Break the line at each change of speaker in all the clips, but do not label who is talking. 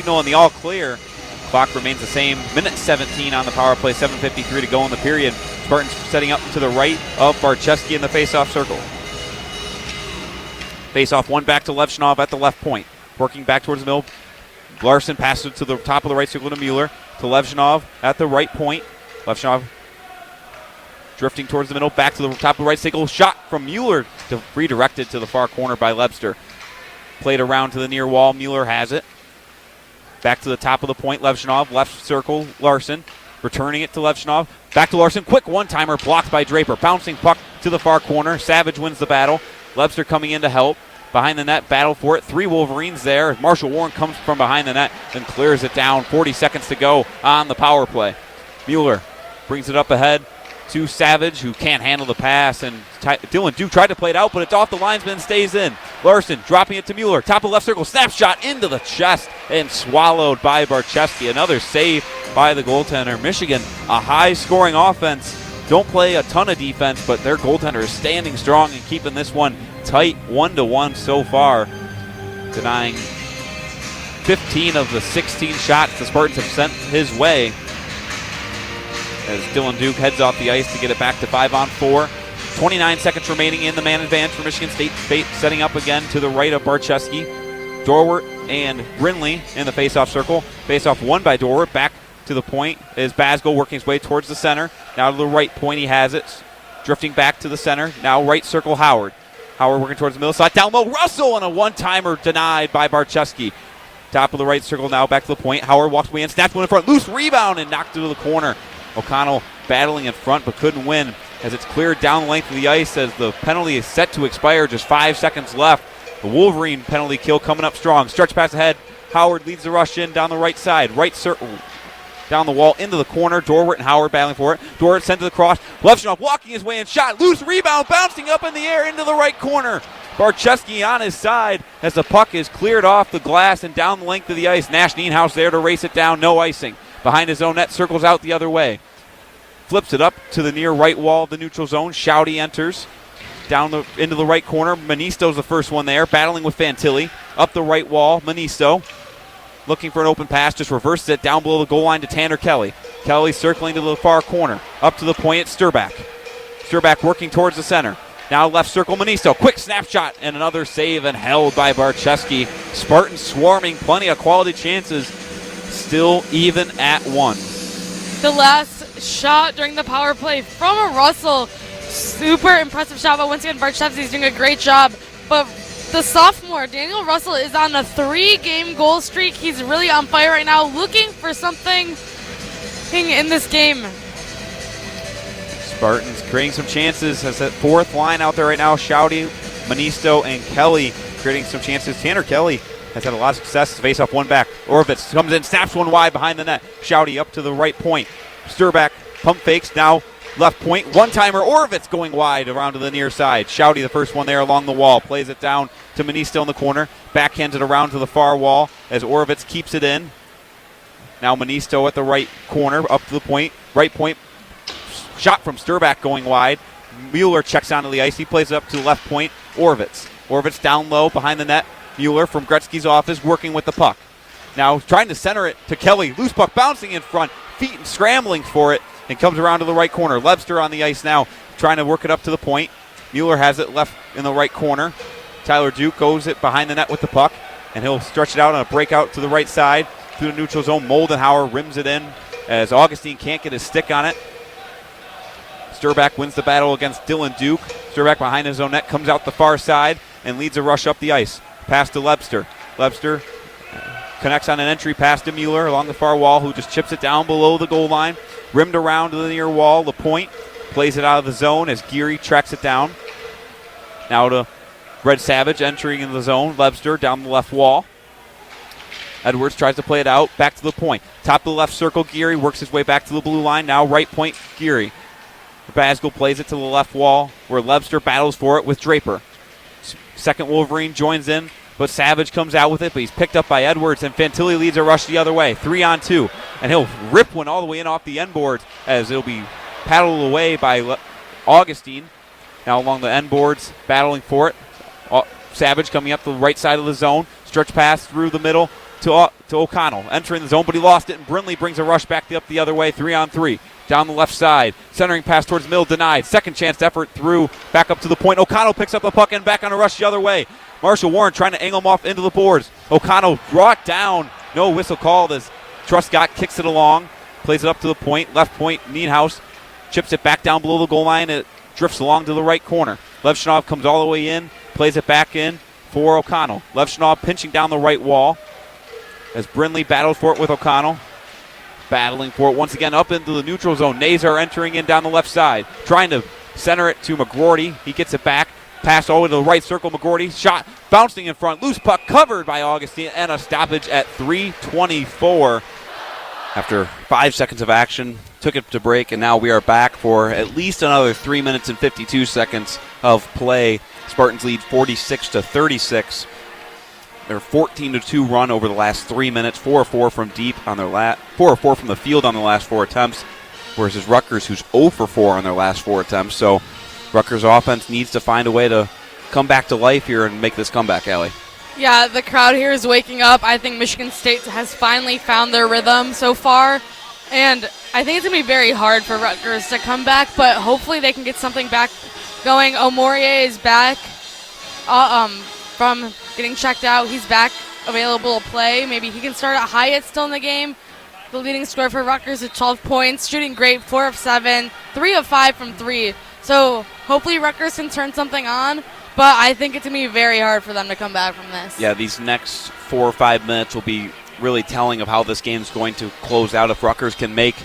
signal and the all clear. Clock remains the same. Minute 17 on the power play, 7:53 to go in the period. Spartans setting up to the right of Barczewski in the face-off circle. Face-off one back to Levchinov at the left point. Working back towards the middle. Larson passes it to the top of the right circle to Mueller. To Levchinov at the right point. Levchinov drifting towards the middle. Back to the top of the right circle. Shot from Mueller to redirected to the far corner by Lebster. Played around to the near wall. Mueller has it. Back to the top of the point. Levchinov. Left circle. Larson. Returning it to Levchinov. Back to Larson. Quick one-timer blocked by Draper. Bouncing puck to the far corner. Savage wins the battle. Lebster coming in to help. Behind the net, battle for it. 3 Wolverines there. Marshall Warren comes from behind the net and clears it down. 40 seconds to go on the power play. Mueller brings it up ahead to Savage, who can't handle the pass. And Dylan Duke tried to play it out, but it's off the linesman, stays in. Larson dropping it to Mueller. Top of left circle, snapshot into the chest and swallowed by Barczewski. Another save by the goaltender. Michigan, a high-scoring offense. Don't play a ton of defense, but their goaltender is standing strong and keeping this one tight, 1-1 so far, denying 15 of the 16 shots the Spartans have sent his way as Dylan Duke heads off the ice to get it back to 5-on-4. 29 seconds remaining in the man advantage for Michigan State. Setting up again to the right of Barczewski. Dorwart and Brinley in the face-off circle. Face-off won by Dorwart. Back to the point is Basgo working his way towards the center. Now to the right point, he has it. Drifting back to the center. Now right circle, Howard. Howard working towards the middle side. Down low, Russell, and a one-timer denied by Barczewski. Top of the right circle now, back to the point. Howard walks away and snaps one in front. Loose rebound and knocked into the corner. O'Connell battling in front but couldn't win as it's cleared down the length of the ice as the penalty is set to expire. Just 5 seconds left. The Wolverine penalty kill coming up strong. Stretch pass ahead. Howard leads the rush in down the right side. Right circle. Down the wall into the corner. Dorwart and Howard battling for it. Dorwart sent to the cross. Levchinov walking his way and shot. Loose rebound bouncing up in the air into the right corner. Barczewski on his side as the puck is cleared off the glass and down the length of the ice. Nash Nienhaus there to race it down. No icing. Behind his own net, circles out the other way. Flips it up to the near right wall of the neutral zone. Shouty enters down into the right corner. Manisto's the first one there, battling with Fantilli. Up the right wall, Manisto. Looking for an open pass, just reverses it down below the goal line to Tanner Kelly. Kelly circling to the far corner. Up to the point, it's Sturback. Sturback working towards the center. Now left circle, Manisto. Quick snapshot and another save and held by Barczewski. Spartans swarming, plenty of quality chances. Still even at 1.
The last shot during the power play from a Russell. Super impressive shot, but once again, Barczewski's doing a great job. But the sophomore, Daniel Russell, is on a 3-game goal streak. He's really on fire right now, looking for something in this game.
Spartans creating some chances as that fourth line out there right now. Shouty, Manisto, and Kelly creating some chances. Tanner Kelly has had a lot of success. Face off one back. Orvitz comes in, snaps one wide behind the net. Shouty up to the right point. Sturback pump fakes, now left point. One-timer, Orvitz going wide around to the near side. Shouty the first one there along the wall. Plays it down to Manisto in the corner. Backhands it around to the far wall as Orvitz keeps it in. Now Manisto at the right corner, up to the point. Right point. Shot from Sturback going wide. Mueller checks onto the ice. He plays it up to the left point. Orvitz. Orvitz down low behind the net. Mueller from Gretzky's office working with the puck. Now trying to center it to Kelly. Loose puck bouncing in front. Feet scrambling for it. And comes around to the right corner. Lebster on the ice now trying to work it up to the point. Mueller has it left in the right corner. Tyler Duke goes it behind the net with the puck. And he'll stretch it out on a breakout to the right side. Through the neutral zone. Moldenhauer rims it in as Augustine can't get his stick on it. Sturback wins the battle against Dylan Duke. Sturback behind his own net comes out the far side and leads a rush up the ice. Pass to Lebster. Lebster connects on an entry pass to Mueller along the far wall, who just chips it down below the goal line. Rimmed around to the near wall. The point plays it out of the zone as Geary tracks it down. Now to Red Savage entering in the zone. Lebster down the left wall. Edwards tries to play it out. Back to the point. Top of the left circle, Geary works his way back to the blue line. Now right point, Geary. Basgo plays it to the left wall where Lebster battles for it with Draper. Second Wolverine joins in, but Savage comes out with it, but he's picked up by Edwards, and Fantilli leads a rush the other way. 3-on-2, and he'll rip one all the way in off the end boards as it'll be paddled away by Augustine. Now along the end boards, battling for it. Savage coming up the right side of the zone. Stretch pass through the middle to to O'Connell. Entering the zone, but he lost it, and Brindley brings a rush back up the other way, 3-on-3. Down the left side. Centering pass towards the middle, denied. Second chance effort through, back up to the point. O'Connell picks up the puck and back on a rush the other way. Marshall Warren trying to angle him off into the boards. O'Connell brought down. No whistle called as Truscott kicks it along. Plays it up to the point. Left point, Nienhaus chips it back down below the goal line. It drifts along to the right corner. Levshinov comes all the way in. Plays it back in for O'Connell. Levshinov pinching down the right wall as Brindley battles for it with O'Connell. Battling for it once again up into the neutral zone. Nazar entering in down the left side. Trying to center it to McGroarty. He gets it back. Pass all the way to the right circle. McGroarty shot bouncing in front. Loose puck covered by Augustine, and a stoppage at 3:24. After 5 seconds of action, took it to break, and now we are back for at least another 3 minutes and 52 seconds of play. Spartans lead 46-36. Their 14-2 run over the last 3 minutes, 4-4 from deep on their 4-4 from the field on their last 4 attempts, whereas it's Rutgers who's 0-4 on their last 4 attempts. So Rutgers offense needs to find a way to come back to life here and make this comeback, Allie.
Yeah, the crowd here is waking up. I think Michigan State has finally found their rhythm so far, and I think it's going to be very hard for Rutgers to come back, but hopefully they can get something back going. O'Morier is back from getting checked out. He's back, available to play. Maybe he can start at Hyatt still in the game. The leading scorer for Rutgers at 12 points, shooting great, 4 of 7, 3 of 5 from 3. So hopefully Rutgers can turn something on, but I think it's going to be very hard for them to come back from this.
Yeah, these next 4 or 5 minutes will be really telling of how this game's going to close out. If Rutgers can make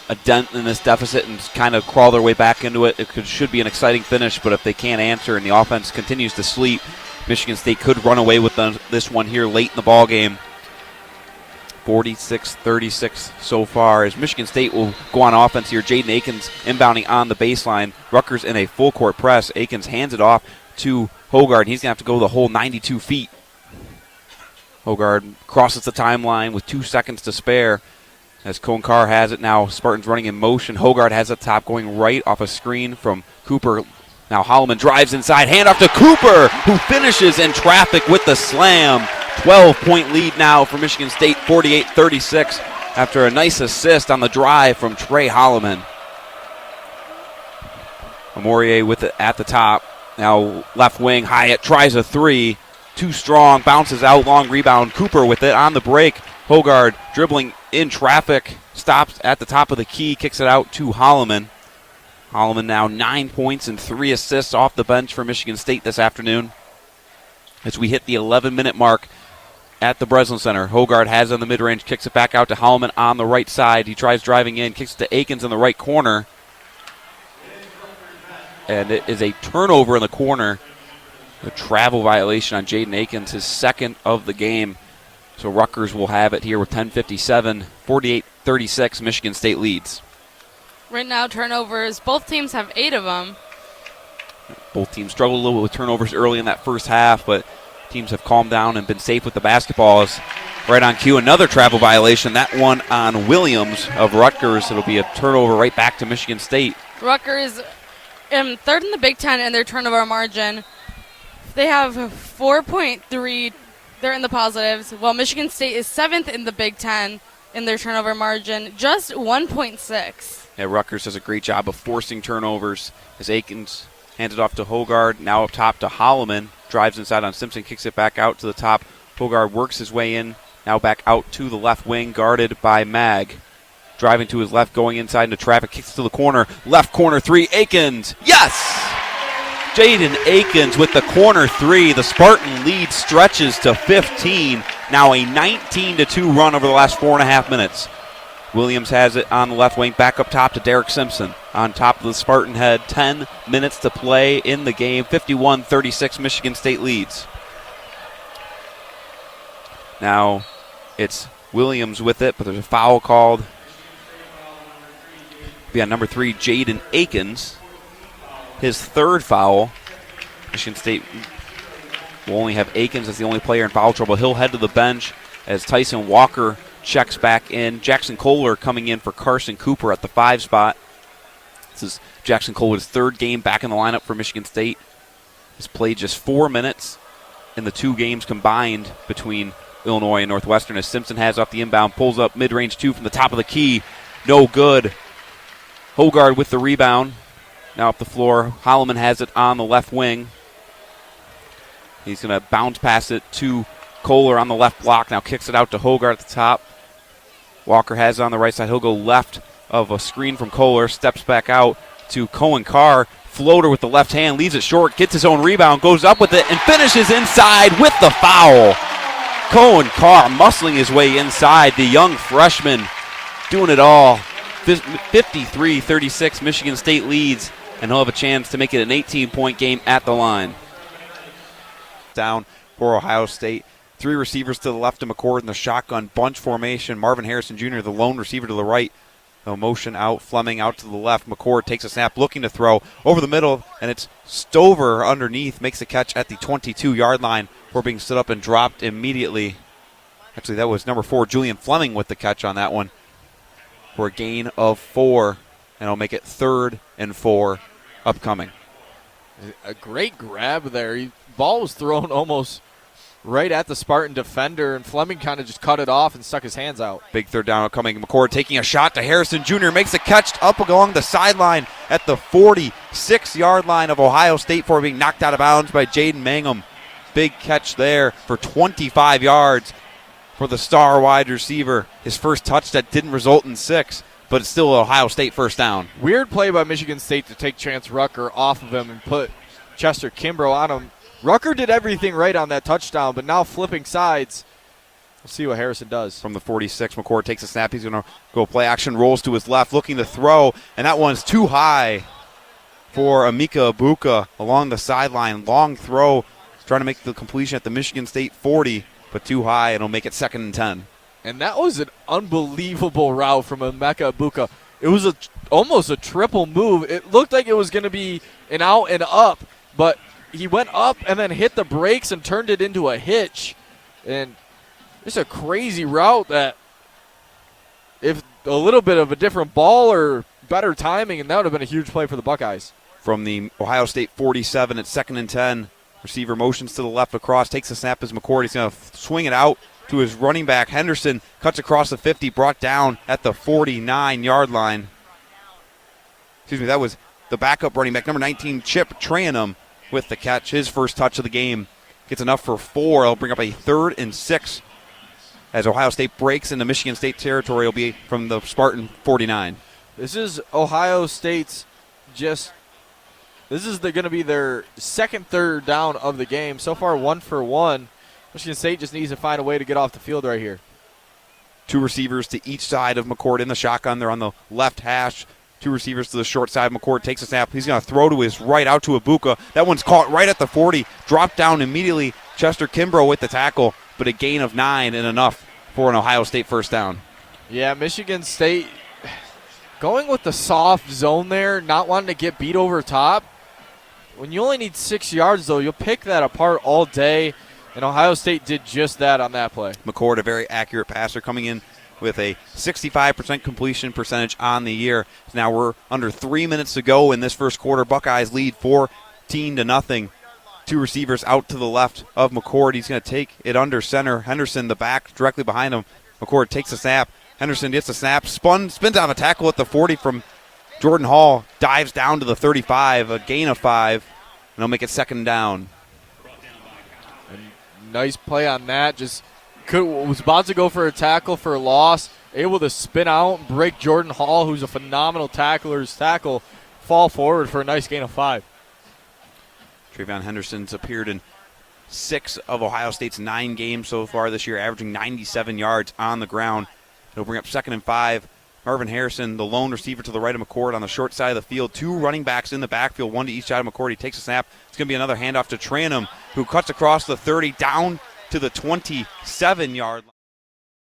a dent in this deficit and kind of crawl their way back into it, should be an exciting finish, but if they can't answer and the offense continues to sleep, Michigan State could run away with this one here late in the ball game. 46-36 so far as Michigan State will go on offense here. Jaden Akins inbounding on the baseline. Rutgers in a full court press. Akins hands it off to Hogard. He's going to have to go the whole 92 feet. Hogard crosses the timeline with 2 seconds to spare as Konkar has it now. Spartans running in motion. Hogard has it top going right off a screen from Cooper. Now Holloman drives inside. Handoff to Cooper, who finishes in traffic with the slam. 12-point lead now for Michigan State, 48-36, after a nice assist on the drive from Trey Holloman. Amorier with it at the top. Now left wing, Hyatt tries a 3. Too strong, bounces out, long rebound. Cooper with it on the break. Hogard dribbling in traffic, stops at the top of the key, kicks it out to Holloman. Holloman now 9 points and 3 assists off the bench for Michigan State this afternoon. As we hit the 11-minute mark at the Breslin Center, Hogard has it on the mid-range, kicks it back out to Holloman on the right side. He tries driving in, kicks it to Akins in the right corner. And it is a turnover in the corner. A travel violation on Jaden Akins, his second of the game. So Rutgers will have it here with 10:57, 48-36, Michigan State leads.
Right now, turnovers, both teams have 8 of them.
Both teams struggled a little bit with turnovers early in that first half, but teams have calmed down and been safe with the basketballs. Right on cue, another travel violation, that one on Williams of Rutgers. It'll be a turnover right back to Michigan State.
Rutgers, third in the Big Ten in their turnover margin. They have 4.3. They're in the positives, while Michigan State is 7th in the Big Ten in their turnover margin, just 1.6.
Yeah, Rutgers does a great job of forcing turnovers as Akins hands it off to Hogard, now up top to Holloman, drives inside on Simpson, kicks it back out to the top. Hogard works his way in, now back out to the left wing, guarded by Mag. Driving to his left, going inside into traffic, kicks to the corner, left corner 3, Akins, yes! Jaden Akins with the corner 3. The Spartan lead stretches to 15. Now a 19-2 run over the last 4.5 minutes. Williams has it on the left wing, back up top to Derek Simpson. On top of the Spartan head, 10 minutes to play in the game. 51-36, Michigan State leads. Now it's Williams with it, but there's a foul called. Be on number 3, Jaden Akins. His third foul. Michigan State will only have Akins as the only player in foul trouble. He'll head to the bench as Tyson Walker checks back in. Jackson Kohler coming in for Carson Cooper at the 5 spot. This is Jackson Kohler's third game back in the lineup for Michigan State. He's played just 4 minutes in the 2 games combined between Illinois and Northwestern as Simpson has off the inbound, pulls up mid-range two from the top of the key. No good. Hogard with the rebound. Now up the floor. Holloman has it on the left wing. He's going to bounce pass it to Kohler on the left block. Now kicks it out to Hogard at the top. Walker has it on the right side. He'll go left of a screen from Kohler. Steps back out to Cohen Carr. Floater with the left hand. Leaves it short. Gets his own rebound. Goes up with it and finishes inside with the foul. Cohen Carr muscling his way inside. The young freshman doing it all. 53-36. Michigan State leads. And he'll have a chance to make it an 18-point game at the line. Down for Ohio State. Three receivers to the left of McCord in the shotgun bunch formation. Marvin Harrison Jr., the lone receiver to the right. No motion out. Fleming out to the left. McCord takes a snap looking to throw over the middle, and it's Stover underneath. Makes the catch at the 22-yard line before being stood up and dropped immediately. Actually, that was number 4, Julian Fleming, with the catch on that one for a gain of 4, and it'll make it 3rd and 4 upcoming.
A great grab there. Ball was thrown almost right at the Spartan defender, and Fleming kind of just cut it off and stuck his hands out.
Big third down upcoming. McCord taking a shot to Harrison Jr. Makes a catch up along the sideline at the 46-yard line of Ohio State before being knocked out of bounds by Jaden Mangum. Big catch there for 25 yards for the star wide receiver. His first touch that didn't result in 6, but it's still an Ohio State first down.
Weird play by Michigan State to take Chance Rucker off of him and put Chester Kimbrough on him. Rucker did everything right on that touchdown, but now flipping sides. We'll see what Harrison does.
From the 46, McCord takes a snap. He's going to go play action, rolls to his left, looking to throw, and that one's too high for Emeka Ibuka along the sideline. Long throw, trying to make the completion at the Michigan State 40, but too high, and it'll make it 2nd and 10.
And that was an unbelievable route from Emeka Ibuka. It was almost a triple move. It looked like it was going to be an out and up, but he went up and then hit the brakes and turned it into a hitch. And it's a crazy route that if a little bit of a different ball or better timing, and that would have been a huge play for the Buckeyes.
From the Ohio State 47, it's 2nd and 10. Receiver motions to the left across, takes a snap as McCord. He's going to swing it out to his running back. Henderson cuts across the 50, brought down at the 49-yard line. Excuse me, that was the backup running back, number 19, Chip Tranum, with the catch. His first touch of the game gets enough for 4. It'll bring up a 3rd and 6 as Ohio State breaks into Michigan State territory. It'll be from the Spartan 49.
This is Ohio State's this is going to be their second third down of the game. So far, 1 for 1. Michigan State just needs to find a way to get off the field right here.
2 receivers to each side of McCord in the shotgun. They're on the left hash. 2 receivers to the short side. McCord takes a snap. He's going to throw to his right out to Ibuka. That one's caught right at the 40. Dropped down immediately. Chester Kimbrough with the tackle, but a gain of 9 and enough for an Ohio State first down.
Yeah, Michigan State going with the soft zone there, not wanting to get beat over top. When you only need 6 yards, though, you'll pick that apart all day, and Ohio State did just that on that play.
McCord, a very accurate passer, coming in with a 65% completion percentage on the year. Now we're under 3 minutes to go in this first quarter. Buckeyes lead 14-0. 2 receivers out to the left of McCord. He's going to take it under center. Henderson, the back, directly behind him. McCord takes a snap. Henderson gets a snap. Spins out of a tackle at the 40 from Jordan Hall. Dives down to the 35, a gain of 5, and he'll make it 2nd down.
And nice play on that. Was about to go for a tackle for a loss, able to spin out and break Jordan Hall, who's a phenomenal tackler's tackle, fall forward for a nice gain of 5.
Travion Henderson's appeared in 6 of Ohio State's 9 games so far this year, averaging 97 yards on the ground. It'll bring up 2nd and 5. Marvin Harrison, the lone receiver to the right of McCord on the short side of the field. 2 running backs in the backfield, 1 to each side of McCord. He takes a snap. It's going to be another handoff to Tranum, who cuts across the 30 down to the 27-yard line.